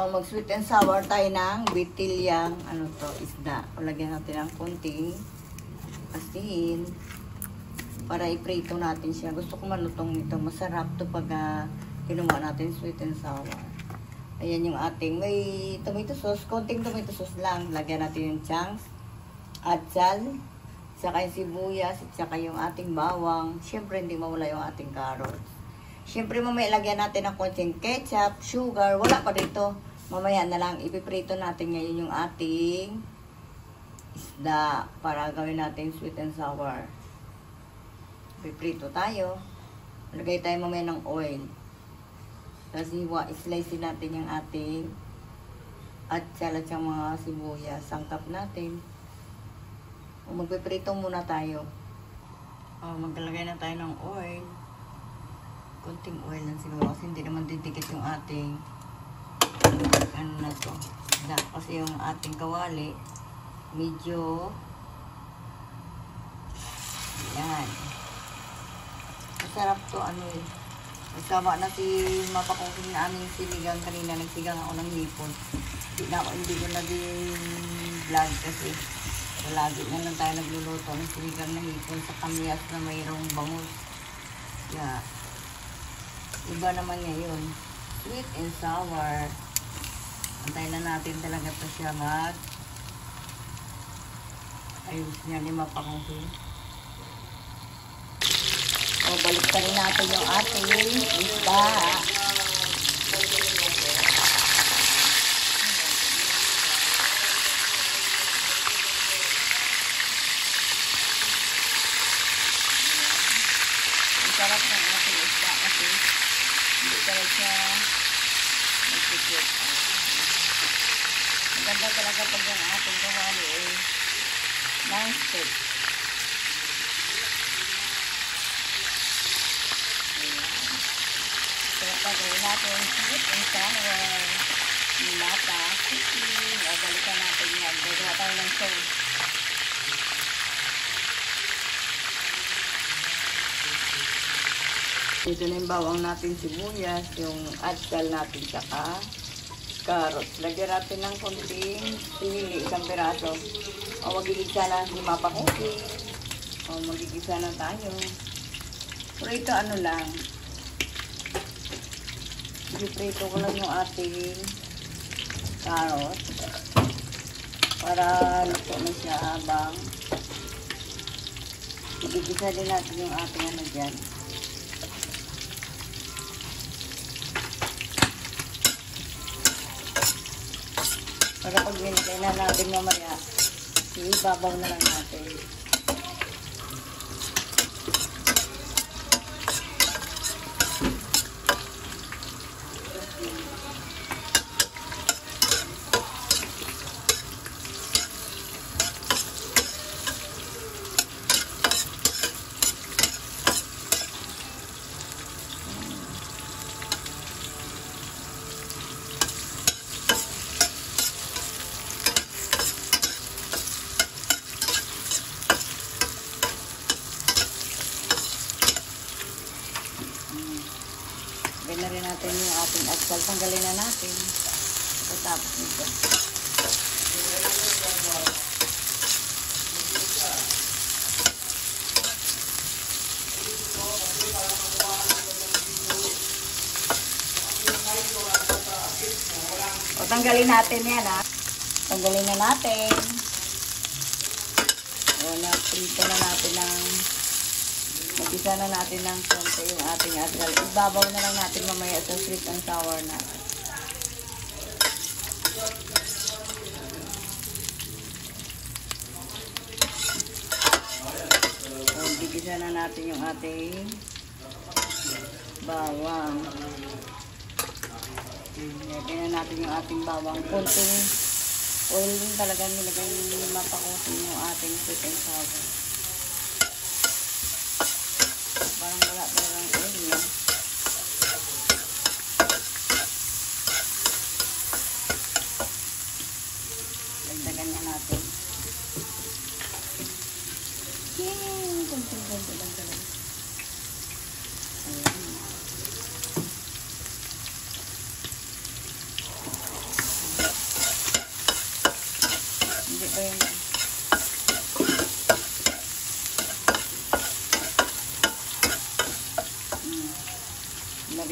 mag sweet and sour tayo ng bitilyang isda. Palagyan natin ng konting asin para iprito natin siya. Gusto ko malutong nito. Masarap to pag kinuha natin sweet and sour. Ayan yung ating may tomato sauce. Konting tomato sauce lang. Lagyan natin yung chunks, atsal, saka yung sibuyas, at saka yung ating bawang. Siyempre hindi mawala yung ating carrots. Siyempre mamaya lagyan natin ng konting ketchup, sugar, wala pa dito. Mamaya na lang ipiprito natin ngayon yung ating isda para gawin natin sweet and sour. Ipiprito tayo. Lagay tayo mamaya ng oil. Kasi slice natin yung ating atsal at yung mga sibuyas. Sangkap natin. O magpiprito muna tayo. O maglalagay na tayo ng oil. Konting oil lang siguro kasi hindi naman didikit yung ating kasi yung ating kawali medyo yan masarap to kasama na si mapakongking na aming sinigang kanina. Nagsigang ako ng hipon. Hindi ko na din vlog kasi lagi na lang tayo nagluluto ng sinigang na hipon sa kamyas na mayroong bangus. Yeah. Iba naman ngayon. Sweet and sour. Antayin na natin talaga ito siya ayos niya ni mapakongking. O, balik pa rin natin yung ating isda. Ang sarap ng ating isda kasi hindi talaga siya magpipit. Maganda talaga pag yung ating kawali non-stick. Kaya pagawin natin sweet and sour nilata, chicken. O, balikan natin yan. Gagawa tayo ng sauce. Dito na yung bawang natin, sibuyas, yung atsal natin, saka carrots. Lagyan natin ng konting sili, isang piraso. O, magigisa na, hindi mapakongking. O, magigisa na tayo. Pero ito lang. Ipiprito ko lang yung ating carrots. Para luto na siya habang igigisa din natin yung ating dyan. Para pag binigay na natin mamaya, ibabaw na lang natin. Lagyan na rin natin yung ating atsal. Tanggalin na natin. Pagkatapos nito. O, tanggalin natin yan, Tanggalin na natin. O, na-prito na natin ng mag-isa na natin ng konti yung ating atsal. Ibabaw na lang natin mamaya sa sweet and sour natin. So, gigisa na natin yung ating bawang. Lagyan na natin yung ating bawang. Konting oil din talaga nilagay ni mapakongking yung ating sweet and sour. Parang wala talagang oil yan. Dagdagan na natin. Yay! Kunting-kunti lang talaga. Ayan.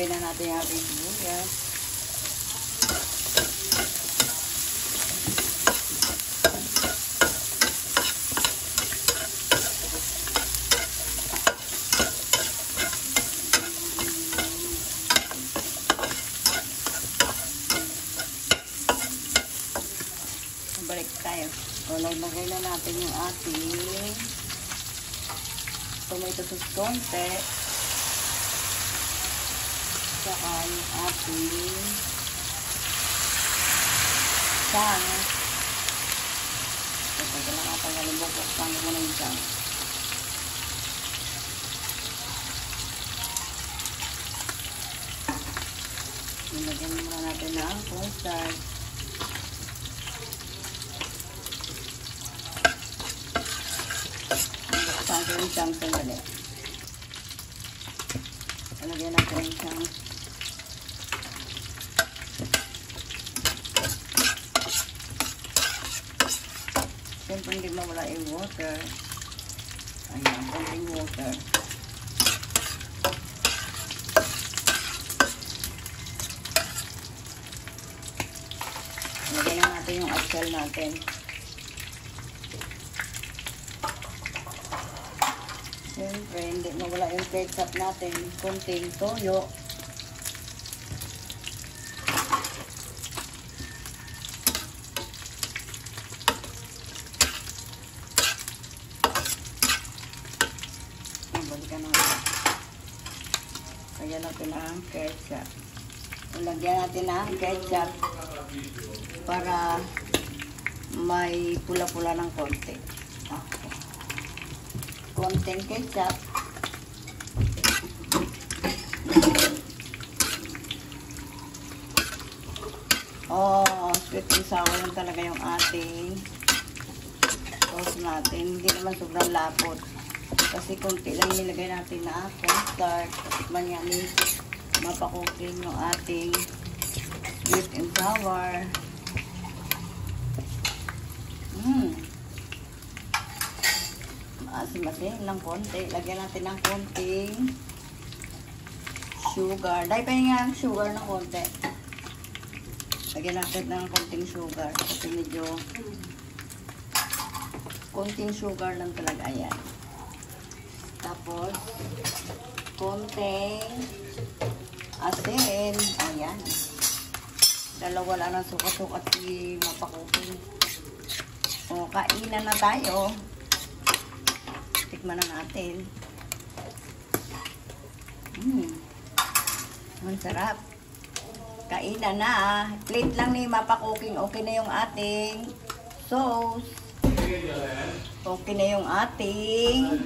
Ilagay na natin yung ating sibuyas. Balik tayo. O, lagay na natin yung ating tomato sauce konti. Saka yung ating chunks. Ito, ito lang kapag buksan mo na yung chunks. Nilagyan muna natin na ang cornstarch. Buksan ko yung chunks ang dali. Nilagyan natin yung chunks. Siyempre hindi mawala yung water. Ayan, konting water. Lagyan lang natin yung atsal natin. Siyempre hindi mawala yung ketchup natin. Konting toyo. Balikan natin. Lagyan natin ang ketchup. Lagyan natin ang ketchup para may pula-pula ng konti. Okay. Konting ketchup. Oh, sweet and sour lang talaga yung ating sauce natin. Hindi naman sobrang lapot. Kasi konti lang nilagay natin na cornstarch. Tikman yan ni mapakukin yung ating sweet and sour. Maasim-asim lang konti. Lagyan natin ng konting sugar. Dahil pa nga ang sugar ng konti. Lagyan natin ng konting sugar. Kasi medyo konting sugar lang talaga. Ayan. Tapos, konting asin. Ayan. Dalawa lang ng sukat-sukat si mapakukin. O, kainan na tayo. Tikman na natin. Ang sarap. Kainan na. Plate lang ni mapakuking. Okay na yung ating sauce. Okay na yung ating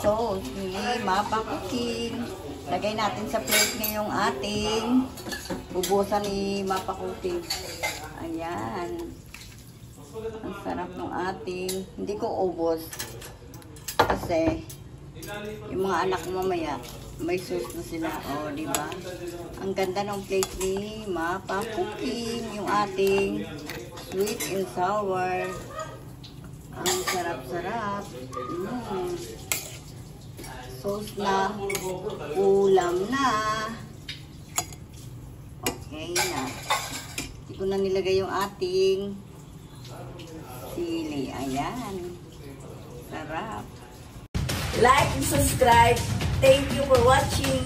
sauce ni mapakuking. Lagay natin sa plate na yung ating bubusan ni mapakuking. Ayan. Ang sarap ng ating. Hindi ko ubos. Kasi yung mga anak mamaya may sauce na sila. O, diba? Ang ganda ng plate ni mapakuking. Yung ating sweet and sour. Ang sarap-sarap. Sauce na. Ulam na. Okay na. Hindi ko na nilagay yung ating sili. Ayan. Sarap. Like and subscribe. Thank you for watching.